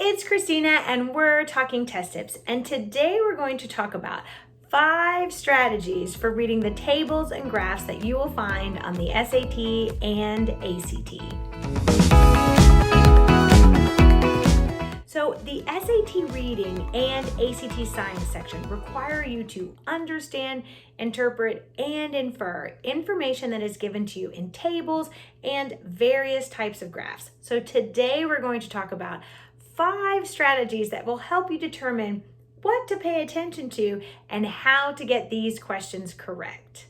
it's Christina and we're talking test tips, and today we're going to talk about 5 strategies for reading the tables and graphs that you will find on the SAT and ACT. So the SAT reading and ACT science section require you to understand, interpret, and infer information that is given to you in tables and various types of graphs. So today we're going to talk about 5 strategies that will help you determine what to pay attention to and how to get these questions correct.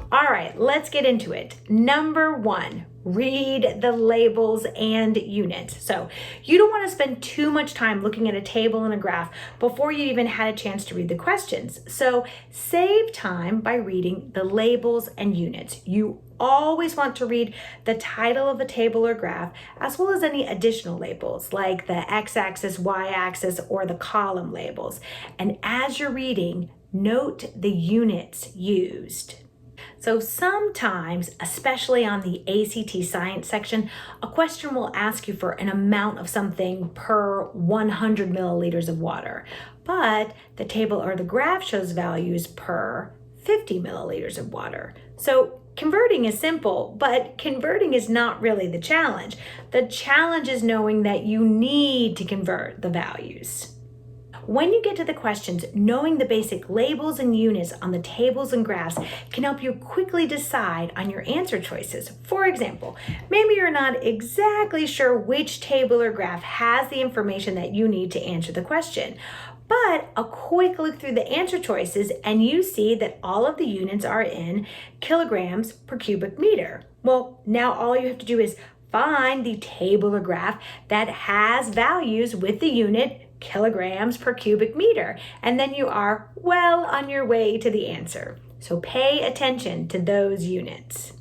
All right, let's get into it. Number 1, read the labels and units. So you don't want to spend too much time looking at a table and a graph before you even had a chance to read the questions. So save time by reading the labels and units. You always want to read the title of a table or graph, as well as any additional labels like the x-axis, y-axis, or the column labels. And as you're reading, note the units used. So sometimes, especially on the ACT science section, a question will ask you for an amount of something per 100 milliliters of water, but the table or the graph shows values per 50 milliliters of water. So converting is simple, but converting is not really the challenge. The challenge is knowing that you need to convert the values. When you get to the questions, knowing the basic labels and units on the tables and graphs can help you quickly decide on your answer choices. For example, maybe you're not exactly sure which table or graph has the information that you need to answer the question, but a quick look through the answer choices and you see that all of the units are in kilograms per cubic meter. Well, now all you have to do is find the table or graph that has values with the unit kilograms per cubic meter, and then you are well on your way to the answer. So pay attention to those units.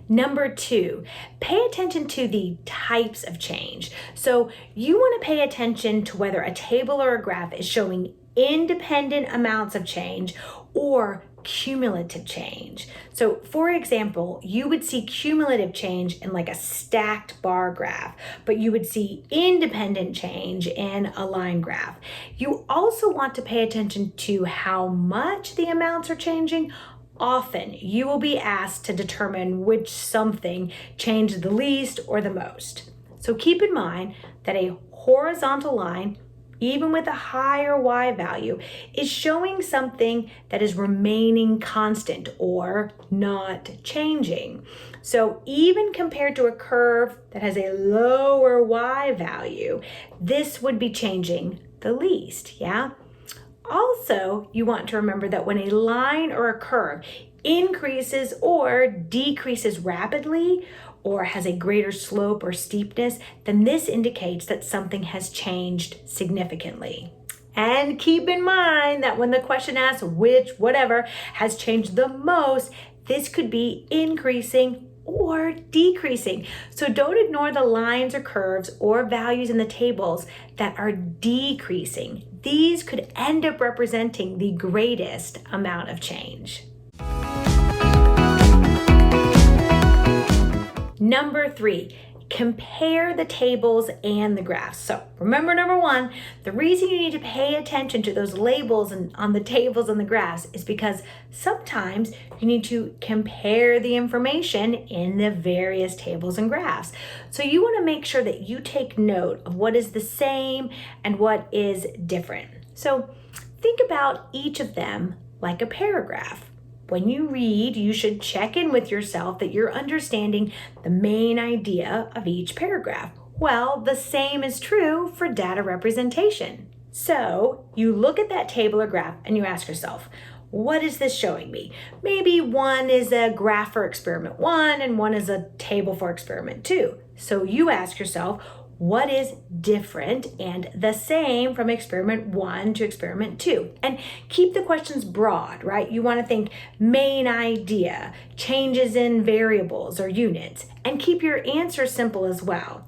Number 2, pay attention to the types of change. So you want to pay attention to whether a table or a graph is showing independent amounts of change or cumulative change. So for example, you would see cumulative change in like a stacked bar graph, but you would see independent change in a line graph. You also want to pay attention to how much the amounts are changing. Often you will be asked to determine which something changed the least or the most. So keep in mind that a horizontal line, even with a higher y value, is showing something that is remaining constant or not changing. So even compared to a curve that has a lower y value, this would be changing the least, yeah? Also, you want to remember that when a line or a curve increases or decreases rapidly, or has a greater slope or steepness, then this indicates that something has changed significantly. And keep in mind that when the question asks which whatever has changed the most, this could be increasing or decreasing. So don't ignore the lines or curves or values in the tables that are decreasing. These could end up representing the greatest amount of change. Number 3, compare the tables and the graphs. So remember, number 1, the reason you need to pay attention to those labels on the tables and the graphs is because sometimes you need to compare the information in the various tables and graphs. So you want to make sure that you take note of what is the same and what is different. So think about each of them like a paragraph. When you read, you should check in with yourself that you're understanding the main idea of each paragraph. Well, the same is true for data representation. So you look at that table or graph and you ask yourself, what is this showing me? Maybe one is a graph for experiment 1 and one is a table for experiment 2. So you ask yourself, what is different and the same from experiment 1 to experiment 2? And keep the questions broad, right? You want to think main idea, changes in variables or units, and keep your answer simple as well.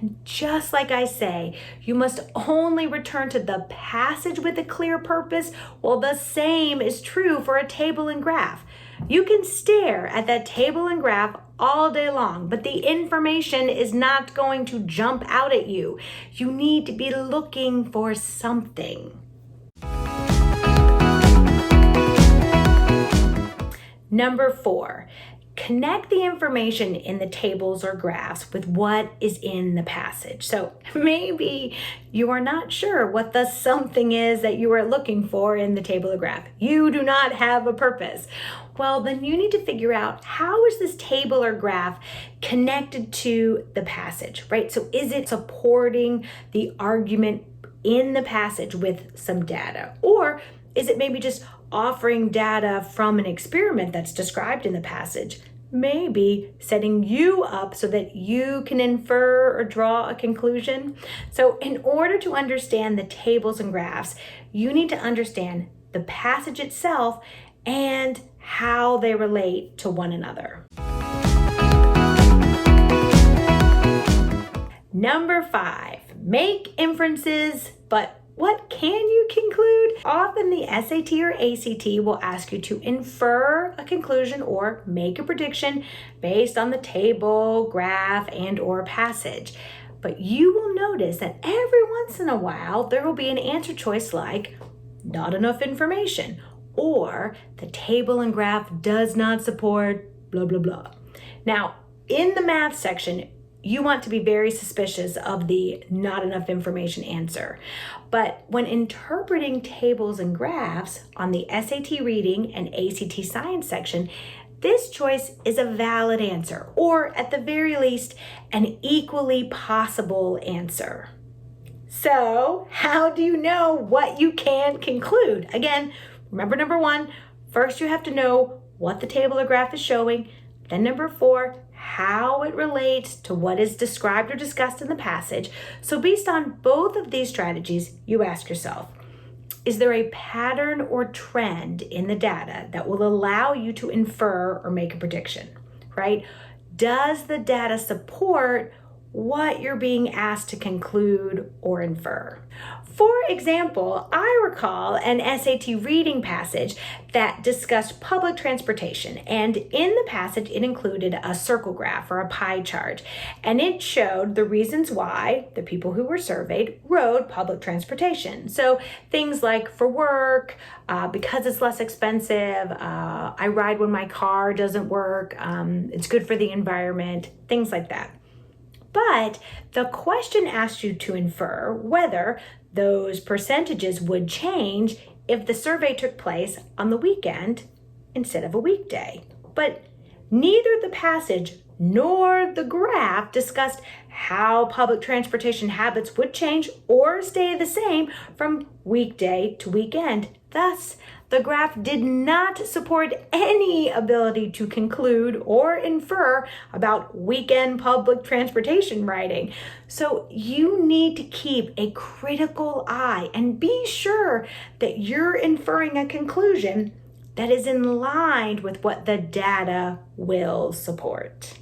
And just like I say, you must only return to the passage with a clear purpose. Well, the same is true for a table and graph. You can stare at that table and graph all day long, but the information is not going to jump out at you. You need to be looking for something. Number 4, connect the information in the tables or graphs with what is in the passage. So maybe you are not sure what the something is that you are looking for in the table or graph. You do not have a purpose. Well, then you need to figure out, how is this table or graph connected to the passage, right? So is it supporting the argument in the passage with some data? Or is it maybe just offering data from an experiment that's described in the passage, maybe setting you up so that you can infer or draw a conclusion? So in order to understand the tables and graphs, you need to understand the passage itself and how they relate to one another. Number 5, make inferences, but what can you conclude? Often the SAT or ACT will ask you to infer a conclusion or make a prediction based on the table, graph, and or passage. But you will notice that every once in a while, there will be an answer choice like not enough information, or the table and graph does not support blah, blah, blah. Now, in the math section, you want to be very suspicious of the not enough information answer. But when interpreting tables and graphs on the SAT reading and ACT science section, this choice is a valid answer, or at the very least, an equally possible answer. So, how do you know what you can conclude? Again, remember number 1, first you have to know what the table or graph is showing. Then number 4, how it relates to what is described or discussed in the passage. So based on both of these strategies, you ask yourself, is there a pattern or trend in the data that will allow you to infer or make a prediction, right? Does the data support what you're being asked to conclude or infer? For example, I recall an SAT reading passage that discussed public transportation, and in the passage it included a circle graph or a pie chart, and it showed the reasons why the people who were surveyed rode public transportation. So things like for work, because it's less expensive, I ride when my car doesn't work, it's good for the environment, things like that. But the question asked you to infer whether those percentages would change if the survey took place on the weekend instead of a weekday. But neither the passage nor the graph discussed how public transportation habits would change or stay the same from weekday to weekend. Thus, the graph did not support any ability to conclude or infer about weekend public transportation riding. So you need to keep a critical eye and be sure that you're inferring a conclusion that is in line with what the data will support.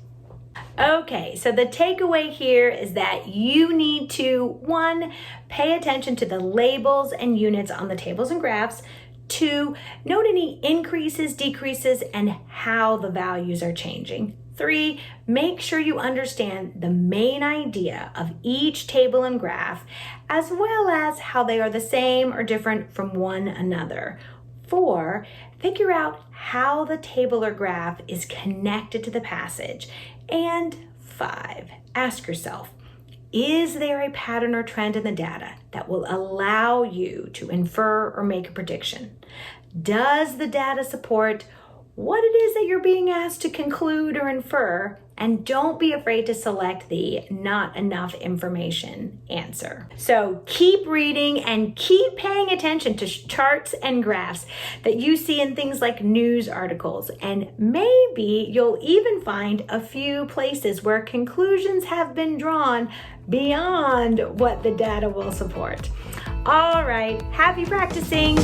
Okay, so the takeaway here is that you need to, 1, pay attention to the labels and units on the tables and graphs. 2, note any increases, decreases, and how the values are changing. 3, make sure you understand the main idea of each table and graph, as well as how they are the same or different from one another. 4, figure out how the table or graph is connected to the passage. And 5, ask yourself, is there a pattern or trend in the data that will allow you to infer or make a prediction? Does the data support what it is that you're being asked to conclude or infer? And don't be afraid to select the not enough information answer. So keep reading and keep paying attention to charts and graphs that you see in things like news articles. And maybe you'll even find a few places where conclusions have been drawn beyond what the data will support. All right, happy practicing.